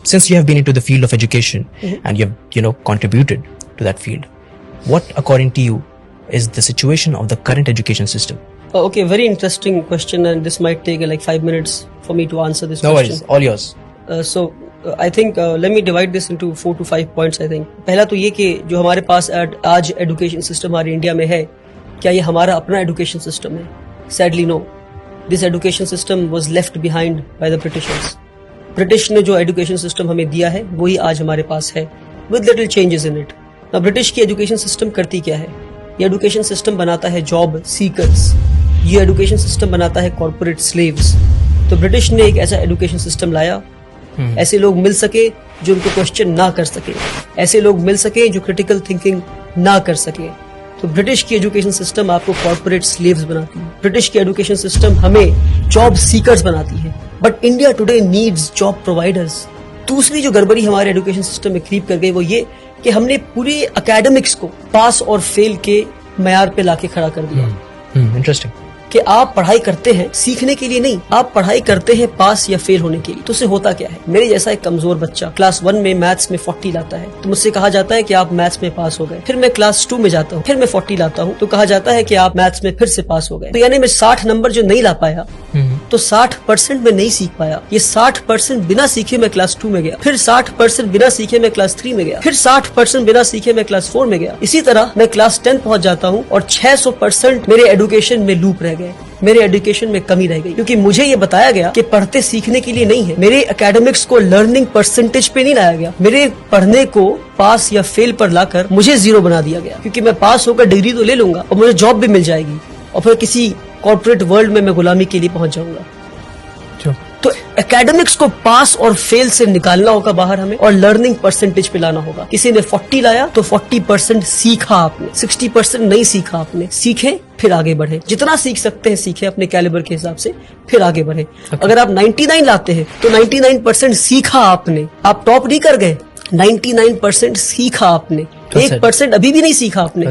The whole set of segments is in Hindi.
since you have been into the field of education and you've contributed to that field, what according to you is the situation of the current education system? Okay, very interesting question, and this might take like 5 minutes for me to answer this question. No worries, all yours. I think let me divide this into 4 to 5 points. I think पहला तो ये कि जो हमारे पास आज एजुकेशन सिस्टम हमारे इंडिया में है, क्या ये हमारा अपना एजुकेशन सिस्टम है? Sadly no. This education system was left behind by the Britishers. British ने जो एजुकेशन सिस्टम हमें दिया है वही आज हमारे पास है, with little changes in it. अब ब्रिटिश की एजुकेशन सिस्टम करती क्या है? ये एजुकेशन सिस्टम बनाता है जॉब सीकर्स, ये एजुकेशन सिस्टम बनाता है कॉर्पोरेट स्लेव्स. तो ब्रिटिश ने एक ऐसा एजुकेशन सिस्टम लाया, ऐसे लोग मिल सके जो उनको क्वेश्चन ना कर सके, ऐसे लोग मिल सके जो क्रिटिकल थिंकिंग ना कर सके. तो ब्रिटिश की एजुकेशन सिस्टम आपको कॉर्पोरेट स्लेव्स बनाती है, ब्रिटिश की एजुकेशन सिस्टम हमें जॉब सीकर्स बनाती है. But India today needs job providers. दूसरी जो गड़बड़ी हमारे एजुकेशन सिस्टम में क्रीप कर गई वो ये कि हमने पूरी एकेडमिक्स को पास और फेल के मयार पे लाके खड़ा कर दिया. इंटरेस्टिंग. कि आप पढ़ाई करते हैं सीखने के लिए नहीं, आप पढ़ाई करते हैं पास या फेल होने के लिए. तो उससे होता क्या है? मेरे जैसा एक कमजोर बच्चा क्लास 1 में मैथ्स में 40 लाता है तो मुझसे कहा जाता है कि आप मैथ्स में पास हो गए. फिर मैं क्लास 2 में जाता हूँ, फिर मैं 40 लाता हूँ तो कहा जाता है कि आप मैथ्स में फिर से पास हो गए. तो यानी मैं 60 नंबर जो नहीं ला पाया तो 60% में नहीं सीख पाया. ये 60% बिना सीखे मैं क्लास 2 में गया, फिर 60% बिना सीखे मैं क्लास 3 में गया, फिर 60% बिना सीखे मैं क्लास 4 में गया. इसी तरह मैं क्लास 10 पहुंच जाता हूँ और 600% मेरे एजुकेशन में लूप रह गए, मेरे एजुकेशन में कमी रह गई. क्योंकि मुझे ये बताया गया कि पढ़ते सीखने के लिए नहीं है. मेरे एकेडमिक्स को लर्निंग परसेंटेज पे नहीं लाया गया, मेरे पढ़ने को पास या फेल पर लाकर मुझे 0 बना दिया गया. क्योंकि मैं पास होकर डिग्री तो ले लूंगा और मुझे जॉब भी मिल जाएगी और फिर किसी कॉर्पोरेट वर्ल्ड में मैं गुलामी के लिए पहुंच जाऊंगा. तो एकेडमिक्स को पास और फेल से निकालना होगा बाहर हमें और लर्निंग परसेंटेज पे लाना होगा. किसी ने 40 लाया तो 40% सीखा आपने, 60% नहीं सीखा आपने. सीखे फिर आगे बढ़े, जितना सीख सकते हैं सीखे अपने कैलिबर के हिसाब से, फिर आगे बढ़े. अगर आप 99 लाते हैं तो 99% सीखा आपने, आप टॉप नहीं कर गए. 99% सीखा आपने, 1% अभी भी नहीं सीखा आपने.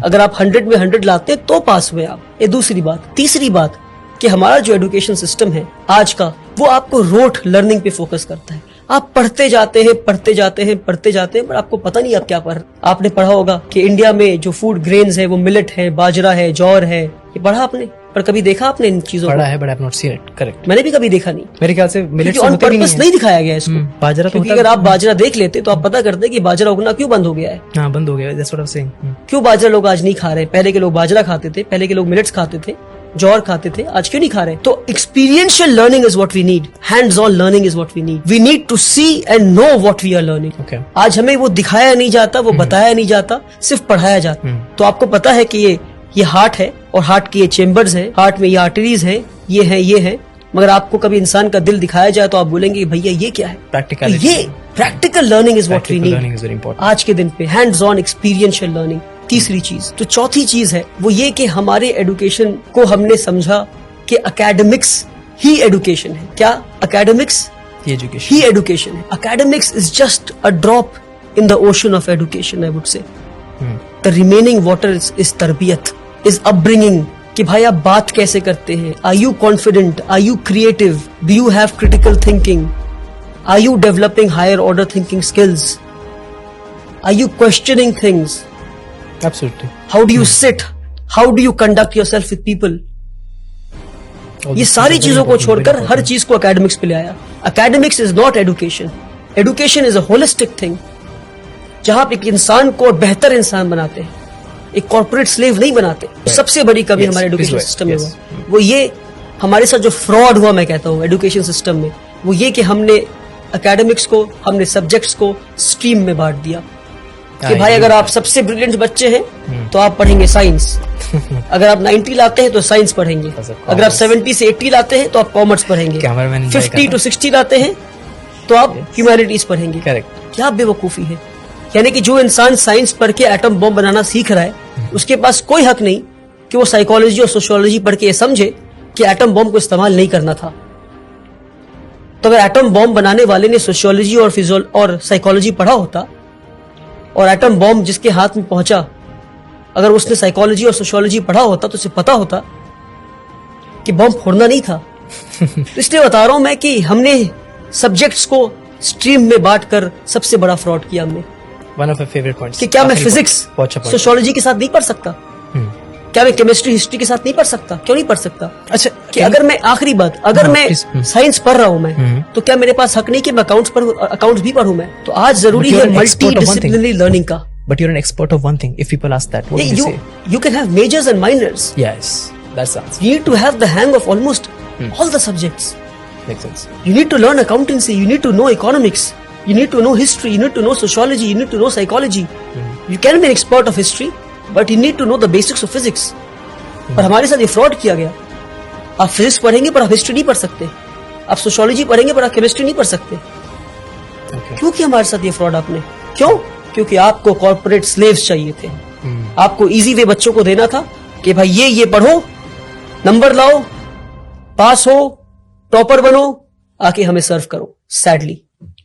अगर आप 100 में 100 लाते हैं तो पास हुए आप. ये दूसरी बात. तीसरी बात कि हमारा जो एजुकेशन सिस्टम है आज का वो आपको रोट लर्निंग पे फोकस करता है. आप पढ़ते जाते हैं पर आपको पता नहीं आप क्या पढ़. आपने पढ़ा होगा कि इंडिया में जो फूड ग्रेन्स है वो मिलेट है, बाजरा है, जौर है. ये पढ़ा आपने, पर कभी देखा आपने इन चीजों को? पढ़ा है but I have not seen it. Correct. मैंने भी कभी देखा नहीं. मेरे ख्याल से मिलेट ऑन पर्पस नहीं दिखाया गया इसको. बाजरा तो क्योंकि अगर आप बाजरा देख लेते तो आप पता करते कि बाजरा उगना क्यों बंद हो गया है. हाँ, बंद हो गया. That's what I am saying. क्यों बाजरा लोग आज नहीं खा रहे? पहले के लोग बाजरा खाते थे, पहले के लोग मिलेट्स खाते थे, जौर खाते थे, आज क्यों नहीं खा रहे? तो experiential learning is what we need, hands on learning is what we need. We need to see and know what we are learning. आज हमें वो दिखाया नहीं जाता, वो बताया नहीं जाता, सिर्फ पढ़ाया जाता. तो आपको पता है कि ये हार्ट है और हार्ट की ये चेम्बर्स है, हार्ट में ये आर्टरीज है, ये है. मगर आपको कभी इंसान का दिल दिखाया जाए तो आप बोलेंगे भैया ये क्या है? प्रैक्टिकलिटी. ये practical learning is what we need आज के दिन पे. Hands on experiential learning. तीसरी चीज. तो चौथी चीज है वो ये कि हमारे एजुकेशन को हमने समझा कि एकेडमिक्स ही एजुकेशन है. क्या? एकेडमिक्स ही एजुकेशन है. Academics is just a drop in the ocean of education. I would say the remaining water is तरबियत, इज अपब्रिंगिंग. कि भाई आप बात कैसे करते हैं? Are you confident? Are you creative? Do you have critical thinking? Are you developing higher order thinking skills? Are you questioning things? Absolutely. How do you sit? How do you conduct yourself with people? ये सारी चीजों को छोड़कर हर चीज को एकेडमिक्स पे ले आया. Academics is not education. Education is a holistic thing जहां आप एक इंसान को बेहतर इंसान बनाते हैं, एक कॉर्पोरेट स्लेव नहीं बनाते. सबसे बड़ी कमी हमारे एजुकेशन सिस्टम में वो ये हमारे साथ जो फ्रॉड हुआ मैं कहता हूँ एजुकेशन सिस्टम में, वो ये कि हमने एकेडमिक्स को, हमने सब्जेक्ट्स को स्ट्रीम में बांट दिया. कि भाई अगर आप सबसे ब्रिलियंट बच्चे हैं तो आप पढ़ेंगे साइंस. अगर आप 90 लाते हैं तो साइंस पढ़ेंगे. अगर आप 70 से 80 लाते हैं तो आप कॉमर्स पढ़ेंगे. 50 to 60 लाते हैं तो आप ह्यूमैनिटीज पढ़ेंगे. करेक्ट. क्या बेवकूफी है? यानी कि जो इंसान साइंस पढ़ के एटम बॉम्ब बनाना सीख रहा है उसके पास कोई हक नहीं कि वो साइकोलॉजी और सोशियोलॉजी पढ़ के ये समझे कि एटम बॉम्ब को इस्तेमाल नहीं करना था. तो अगर एटम बॉम्ब बनाने वाले ने सोशियोलॉजी और साइकोलॉजी पढ़ा होता और एटम बॉम्ब जिसके हाथ में पहुंचा अगर उसने साइकोलॉजी और सोशियोलॉजी पढ़ा होता तो उसे पता होता कि बॉम्ब फोड़ना नहीं था. तो इसलिए बता रहा हूं मैं कि हमने सब्जेक्ट्स को स्ट्रीम में बांटकर सबसे बड़ा फ्रॉड किया हमने। One of my favorite points. कि क्या मैं आखिरी फिजिक्स point. बहुत अच्छा point. सोशियोलॉजी के साथ नहीं पढ़ सकता? क्या मैं केमिस्ट्री हिस्ट्री के साथ नहीं पढ़ सकता? क्यों नहीं पढ़ सकता? अच्छा, कि अगर मैं आखिरी बात, अगर हाँ, मैं please. साइंस पढ़ रहा हूं मैं, तो क्या मेरे पास हक नहीं कि मैं अकाउंट्स भी पढ़ूं मैं? तो आज जरूरी But है you're an expert multi of one thing. Disciplinary learning का। But you're an expert of one thing. If people ask that, what would you say? You can have majors and minors. Yes, that's the answer. You need to have the hang of almost all the subjects. Makes sense. You need to learn accountancy. You need to know economics. You need to know history. You need to know sociology. You need to know psychology. You can be an expert of history, but you need to know the basics of physics. पर हमारे साथ ये फ्रॉड किया गया। आप फिजिक्स पढ़ेंगे पर आप हिस्ट्री नहीं पढ़ सकते, आप सोशियोलॉजी पढ़ेंगे पर आप केमिस्ट्री नहीं पढ़ सकते। Okay. क्यों किया हमारे साथ ये फ्रॉड आपने? क्यों? क्योंकि आपको कॉर्पोरेट स्लेव्स चाहिए थे। आपको इजी वे बच्चों को देना था कि भाई ये पढ़ो, नंबर लाओ, पास हो, टॉपर बनो, आके हमें सर्व करो। सैडली